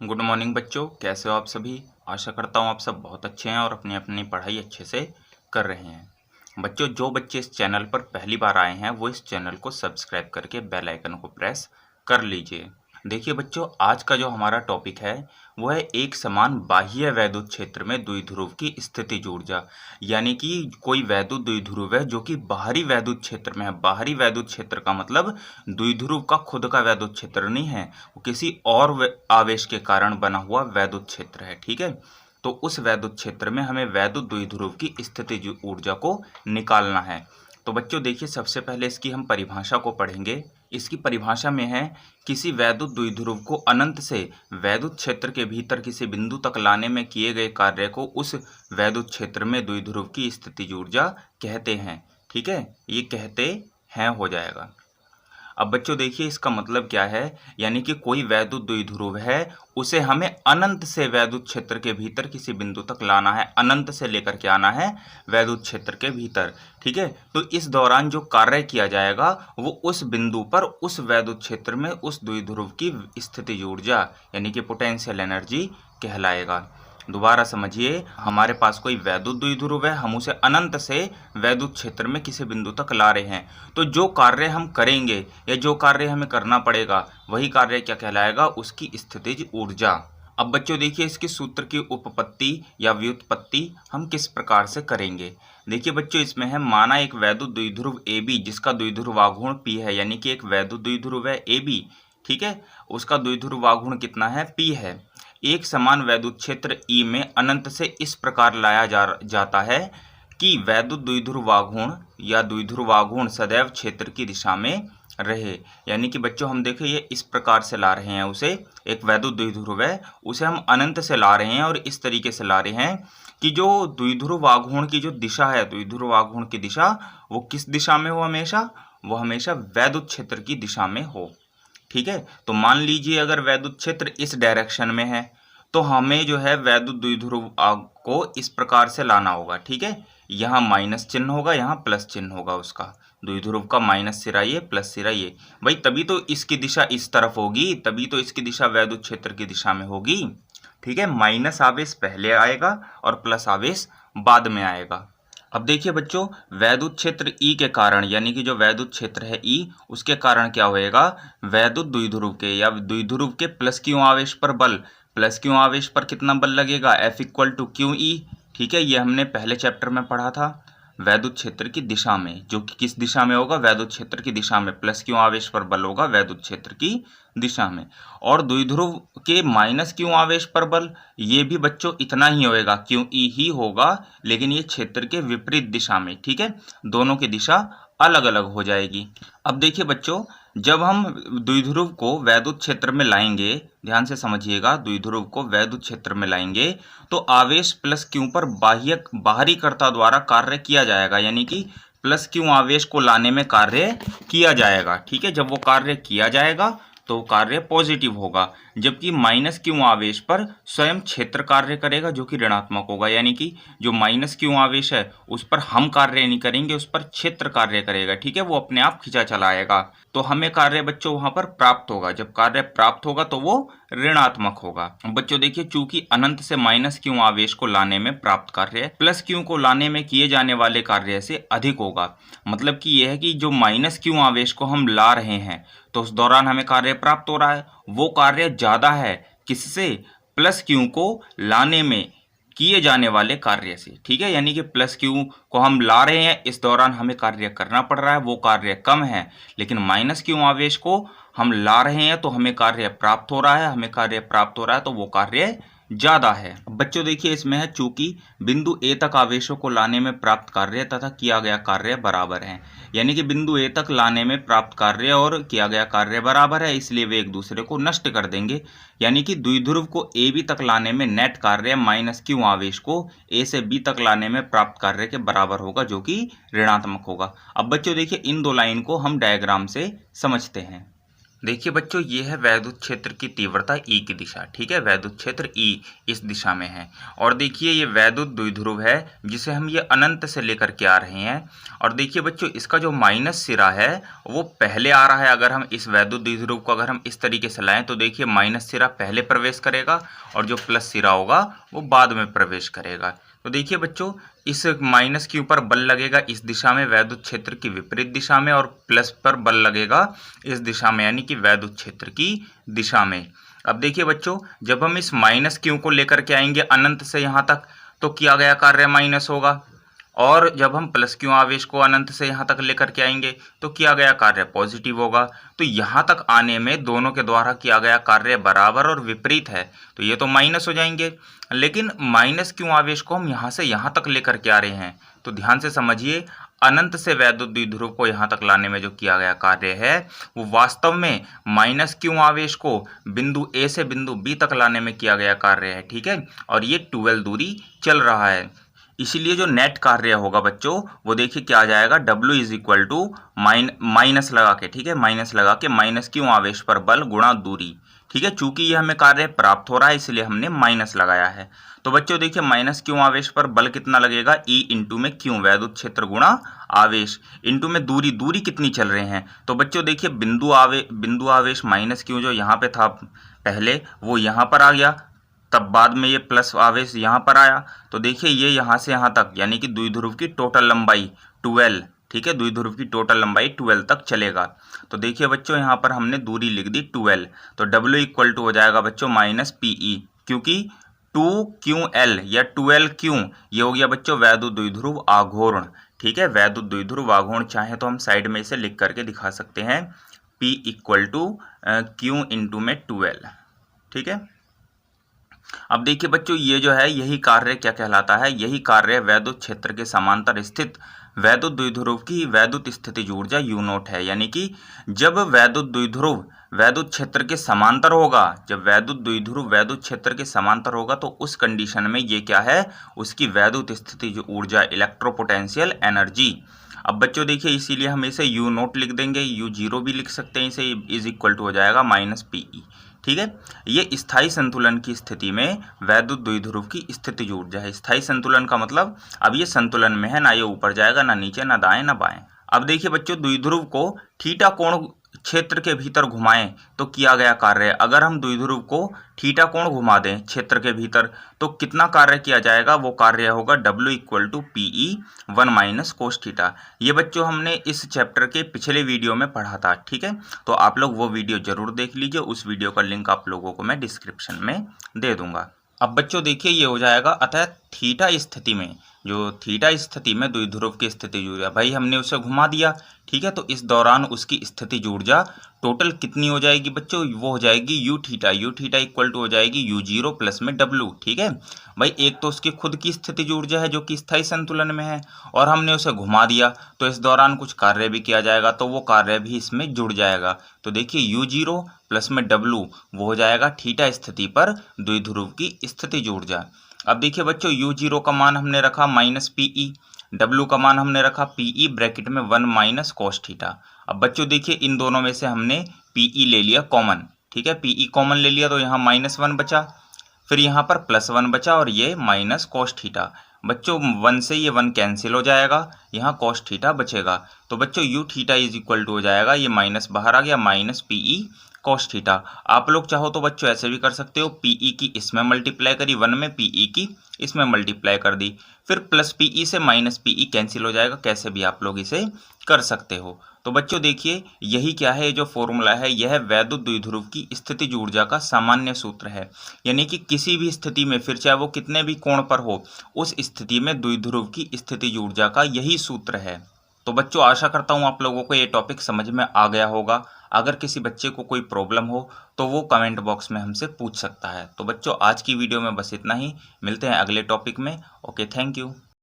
Good morning बच्चों, कैसे हो आप सभी। आशा करता हूँ आप सब बहुत अच्छे हैं और अपनी अपनी पढ़ाई अच्छे से कर रहे हैं। बच्चों, जो बच्चे इस चैनल पर पहली बार आए हैं वो इस चैनल को सब्सक्राइब करके बेल आइकन को प्रेस कर लीजिए। देखिए बच्चों, आज का जो हमारा टॉपिक है वो है एक समान बाह्य वैद्युत क्षेत्र में द्विध्रुव की स्थितिज ऊर्जा। यानी कि कोई वैद्युत द्विध्रुव है जो कि बाहरी वैद्युत क्षेत्र में है। बाहरी वैद्युत क्षेत्र का मतलब द्विध्रुव का खुद का वैद्युत क्षेत्र नहीं है, वो किसी और आवेश के कारण बना हुआ वैद्युत क्षेत्र है। ठीक है, तो उस वैद्युत क्षेत्र में हमें वैद्युत द्विध्रुव की स्थितिज ऊर्जा को निकालना है। तो बच्चों देखिए, सबसे पहले इसकी हम परिभाषा को पढ़ेंगे। इसकी परिभाषा में है, किसी वैद्युत द्विध्रुव को अनंत से वैद्युत क्षेत्र के भीतर किसी बिंदु तक लाने में किए गए कार्य को उस वैद्युत क्षेत्र में द्विध्रुव की स्थितिज ऊर्जा कहते हैं। ठीक है, ये कहते हैं हो जाएगा। अब बच्चों देखिए, इसका मतलब क्या है, यानी कि कोई वैद्युत द्विध्रुव है, उसे हमें अनंत से वैद्युत क्षेत्र के भीतर किसी बिंदु तक लाना है। अनंत से लेकर के आना है वैद्युत क्षेत्र के भीतर। ठीक है, तो इस दौरान जो कार्य किया जाएगा वो उस बिंदु पर उस वैद्युत क्षेत्र में उस द्विध्रुव की स्थितिज ऊर्जा यानी कि पोटेंशियल एनर्जी कहलाएगा। दोबारा समझिए, हमारे पास कोई वैद्युत द्विध्रुव है, हम उसे अनंत से वैद्युत क्षेत्र में किसी बिंदु तक ला रहे हैं। तो जो कार्य हम करेंगे या जो कार्य हमें करना पड़ेगा वही कार्य क्या कहलाएगा, उसकी स्थितिज ऊर्जा। अब बच्चों देखिए, इसके सूत्र की उपपत्ति या व्युत्पत्ति हम किस प्रकार से करेंगे। देखिए बच्चों, इसमें है, माना एक वैद्युत द्विध्रुव AB जिसका द्विध्रुव आघूर्ण P है, यानी कि एक वैद्युत द्विध्रुव है AB। ठीक है, उसका द्विध्रुव आघूर्ण कितना है, P है। एक समान वैद्युत क्षेत्र E में अनंत से इस प्रकार लाया जाता है कि वैद्युत द्विध्रुव आघूर्ण या द्विध्रुव आघूर्ण सदैव क्षेत्र की दिशा में रहे। यानी कि बच्चों हम देखें, ये इस प्रकार से ला रहे हैं उसे, एक वैद्युत द्विध्रुव है उसे हम अनंत से ला रहे हैं और इस तरीके से ला रहे हैं कि जो द्विध्रुव आघूर्ण की जो दिशा है, द्विध्रुव आघूर्ण की दिशा वो किस दिशा में हो, वो हमेशा वैद्युत क्षेत्र की दिशा में हो। ठीक है, तो मान लीजिए अगर वैद्युत क्षेत्र इस डायरेक्शन में है तो हमें जो है वैद्युत द्विध्रुव को इस प्रकार से लाना होगा। ठीक है, यहाँ माइनस चिन्ह होगा, यहाँ प्लस चिन्ह होगा, उसका द्विध्रुव का माइनस सिरा ये, प्लस सिरा ये। भाई तभी तो इसकी दिशा इस तरफ होगी, तभी तो इसकी दिशा वैद्युत क्षेत्र की दिशा में होगी। ठीक है, माइनस आवेश पहले आएगा और प्लस आवेश बाद में आएगा। अब देखिए बच्चों, वैद्युत क्षेत्र E के कारण, यानी कि जो वैद्युत क्षेत्र है E, उसके कारण क्या होएगा, वैद्युत द्विध्रुव के या द्विध्रुव के प्लस Q आवेश पर बल, प्लस Q आवेश पर कितना बल लगेगा, F इक्वल टू QE। ठीक है, ये हमने पहले चैप्टर में पढ़ा था। वैद्युत क्षेत्र की दिशा में, जो कि किस दिशा में होगा, वैद्युत क्षेत्र की दिशा में, प्लस Q आवेश पर बल होगा वैद्युत क्षेत्र की दिशा में। और द्विध्रुव के माइनस Q आवेश पर बल, ये भी बच्चों इतना ही होएगा, QE ही होगा, लेकिन ये क्षेत्र के विपरीत दिशा में। ठीक है, दोनों की दिशा अलग अलग हो जाएगी। अब देखिए बच्चों, जब हम द्विध्रुव को वैद्युत क्षेत्र में लाएंगे, ध्यान से समझिएगा, द्विध्रुव को वैद्युत क्षेत्र में लाएंगे तो आवेश प्लस Q पर बाहरी कर्ता द्वारा कार्य किया जाएगा, यानी कि प्लस Q आवेश को लाने में कार्य किया जाएगा। ठीक है, जब वो कार्य किया जाएगा तो कार्य पॉजिटिव होगा, जबकि माइनस Q आवेश पर स्वयं क्षेत्र कार्य करेगा जो कि ऋणात्मक होगा। यानी कि जो माइनस Q आवेश है उस पर हम कार्य नहीं करेंगे, उस पर क्षेत्र कार्य करेगा। ठीक है, वो अपने आप खिंचा चला आएगा, तो हमें कार्य बच्चों वहां पर प्राप्त होगा। जब कार्य प्राप्त होगा तो वो ऋणात्मक होगा। बच्चों देखिए, चूंकि अनंत से माइनस Q आवेश को लाने में प्राप्त कार्य प्लस Q को लाने में किए जाने वाले कार्य से अधिक होगा। मतलब कि यह है कि जो माइनस Q आवेश को हम ला रहे हैं तो उस दौरान हमें कार्य प्राप्त हो रहा है, वो कार्य ज्यादा है किससे, प्लस Q को लाने में किए जाने वाले कार्य से। ठीक है, यानी कि प्लस Q को हम ला रहे हैं, इस दौरान हमें कार्य करना पड़ रहा है, वो कार्य कम है, लेकिन माइनस Q आवेश को हम ला रहे हैं तो हमें कार्य प्राप्त हो रहा है, तो वो कार्य ज्यादा है। बच्चों देखिए, इसमें है, चूंकि बिंदु A तक आवेशों को लाने में प्राप्त कार्य तथा किया गया कार्य बराबर है, यानी कि बिंदु A तक लाने में प्राप्त कार्य और किया गया कार्य बराबर है, इसलिए वे एक दूसरे को नष्ट कर देंगे। यानी कि द्विध्रुव को AB तक लाने में नेट कार्य माइनस Q आवेश को A से B तक लाने में प्राप्त कार्य के बराबर होगा, जो कि ऋणात्मक होगा। अब बच्चों देखिए, इन दो लाइन को हम डायग्राम से समझते हैं। देखिए बच्चों, ये है वैद्युत क्षेत्र की तीव्रता ई की दिशा। ठीक है, वैद्युत क्षेत्र ई इस दिशा में है। और देखिए ये वैद्युत द्विध्रुव है जिसे हम ये अनंत से लेकर के आ रहे हैं। और देखिए बच्चों, इसका जो माइनस सिरा है वो पहले आ रहा है। अगर हम इस वैद्युत द्विध्रुव को अगर हम इस तरीके से लाएं तो देखिए माइनस सिरा पहले प्रवेश करेगा और जो प्लस सिरा होगा वो बाद में प्रवेश करेगा। तो देखिए बच्चों, इस माइनस के ऊपर बल लगेगा इस दिशा में वैद्युत क्षेत्र की विपरीत दिशा में, और प्लस पर बल लगेगा इस दिशा में यानी कि वैद्युत क्षेत्र की दिशा में। अब देखिए बच्चों, जब हम इस माइनस क्यू को लेकर के आएंगे अनंत से यहाँ तक तो किया गया कार्य माइनस होगा, और जब हम प्लस क्यू आवेश को अनंत से यहाँ तक लेकर के आएंगे तो किया गया कार्य पॉजिटिव होगा। तो यहाँ तक आने में दोनों के द्वारा किया गया कार्य बराबर और विपरीत है, तो ये तो माइनस हो जाएंगे। लेकिन माइनस क्यू आवेश को हम यहाँ से यहाँ तक लेकर के आ रहे हैं, तो ध्यान से समझिए, अनंत से वैद्युत द्विध्रुव को यहाँ तक लाने में जो किया गया कार्य है वो वास्तव में माइनस क्यू आवेश को बिंदु ए से बिंदु बी तक लाने में किया गया कार्य है। ठीक है, और ये 12 दूरी चल रहा है। इसीलिए जो नेट कार्य होगा बच्चों वो देखिए क्या आ जाएगा, W is equal to minus लगा के, ठीक है, माइनस लगा के माइनस क्यू आवेश पर बल गुणा दूरी। ठीक है, चूंकि ये हमें कार्य प्राप्त हो रहा है इसलिए हमने माइनस लगाया है। तो बच्चों देखिए माइनस क्यू आवेश पर बल कितना लगेगा, E इंटू में क्यू वैद्युत क्षेत्र गुणा आवेश इंटू में दूरी। दूरी कितनी चल रहे हैं तो बच्चों देखिए बिंदु आवेश माइनस क्यू जो यहाँ पे था पहले वो यहाँ पर आ गया, तब बाद में ये प्लस आवेश यहाँ पर आया। तो देखिए ये यहाँ से यहाँ तक यानी कि द्विध्रुव की टोटल लंबाई 12, ठीक है, द्विध्रुव की टोटल लंबाई 12 तक चलेगा। तो देखिए बच्चों यहाँ पर हमने दूरी लिख दी 12, तो W इक्वल टू हो जाएगा बच्चों माइनस PE, क्योंकि 2QL या 12Q ये हो गया बच्चों वैद्युत द्विध्रुव आघूर्ण। ठीक है, वैद्युत द्विध्रुव आघूर्ण चाहे तो हम साइड में इसे लिख करके दिखा सकते हैं, P equal to Q into में 12। ठीक है, अब देखिए बच्चों ये जो है यही कार्य क्या कहलाता है, यही कार्य वैद्युत क्षेत्र के समांतर स्थित वैद्युत द्विध्रुव की वैद्युत स्थितिज ऊर्जा U नोट है। यानी कि जब वैद्युत द्विध्रुव वैद्युत क्षेत्र के समांतर होगा, जब वैद्युत द्विध्रुव वैद्युत क्षेत्र के समांतर होगा तो उस कंडीशन में ये क्या है, उसकी वैद्युत स्थितिज ऊर्जा इलेक्ट्रोपोटेंशियल एनर्जी। अब बच्चों देखिए इसीलिए हम इसे U नोट लिख देंगे, U0 भी लिख सकते हैं, इसे इज इक्वल टू हो जाएगा माइनस PE। ठीक है, ये स्थायी संतुलन की स्थिति में वैद्युत द्विध्रुव की स्थितिज ऊर्जा है। स्थायी संतुलन का मतलब अब ये संतुलन में है, ना ये ऊपर जाएगा ना नीचे ना दाएं ना बाएं। अब देखिए बच्चों द्विध्रुव को थीटा कोण क्षेत्र के भीतर घुमाएं तो किया गया कार्य, अगर हम द्विध्रुव को थीटा कोण घुमा दें क्षेत्र के भीतर तो कितना कार्य किया जाएगा, वो कार्य होगा W equal to PE 1 minus cos theta. ये बच्चों हमने इस चैप्टर के पिछले वीडियो में पढ़ा था। ठीक है, तो आप लोग वो वीडियो जरूर देख लीजिए, उस वीडियो का लिंक आप लोगों को मैं डिस्क्रिप्शन में दे दूंगा। अब बच्चों देखिए ये हो जाएगा, अतः थीटा स्थिति में, जो थीटा स्थिति में द्विध्रुव की स्थितिज ऊर्जा भाई हमने उसे घुमा दिया। ठीक है, तो इस दौरान उसकी स्थितिज ऊर्जा टोटल कितनी हो जाएगी बच्चों, वो हो जाएगी U थीटा इक्वल टू हो जाएगी U0 प्लस में W। ठीक है भाई, एक तो उसकी खुद की स्थितिज ऊर्जा है जो कि स्थायी संतुलन में है, और हमने उसे घुमा दिया तो इस दौरान कुछ कार्य भी किया जाएगा तो वो कार्य भी इसमें जुड़ जाएगा। तो देखिए U0 प्लस में W वो हो जाएगा थीटा स्थिति पर द्विध्रुव की स्थितिज ऊर्जा। अब देखिए बच्चों U0 का मान हमने रखा माइनस PE, W का मान हमने रखा PE ब्रैकेट में 1 माइनस कोस थीटा। अब बच्चों देखिए इन दोनों में से हमने PE ले लिया कॉमन। ठीक है, PE कॉमन ले लिया तो यहाँ -1 बचा, फिर यहाँ पर +1 बचा और ये माइनस कोस थीटा। बच्चों 1 से ये 1 कैंसिल हो जाएगा, यहाँ कोस थीटा बचेगा। तो बच्चों U theta is equal to हो जाएगा, ये माइनस बाहर आ गया, माइनस PE कोस थीटा। आप लोग चाहो तो बच्चों ऐसे भी कर सकते हो, PE की इसमें मल्टीप्लाई करी 1 में, PE की इसमें मल्टीप्लाई कर दी, फिर प्लस PE से माइनस PE कैंसिल हो जाएगा, कैसे भी आप लोग इसे कर सकते हो। तो बच्चों देखिए यही क्या है, जो फॉर्मूला है यह वैद्युत द्विध्रुव की स्थितिज ऊर्जा का सामान्य सूत्र है। यानी कि किसी भी स्थिति में, फिर चाहे वो कितने भी कोण पर हो, उस स्थिति में द्विध्रुव की स्थितिज ऊर्जा का यही सूत्र है। तो बच्चों आशा करता हूँ आप लोगों को ये टॉपिक समझ में आ गया होगा। अगर किसी बच्चे को कोई प्रॉब्लम हो तो वो कमेंट बॉक्स में हमसे पूछ सकता है। तो बच्चों आज की वीडियो में बस इतना ही, मिलते हैं अगले टॉपिक में। Okay, thank you.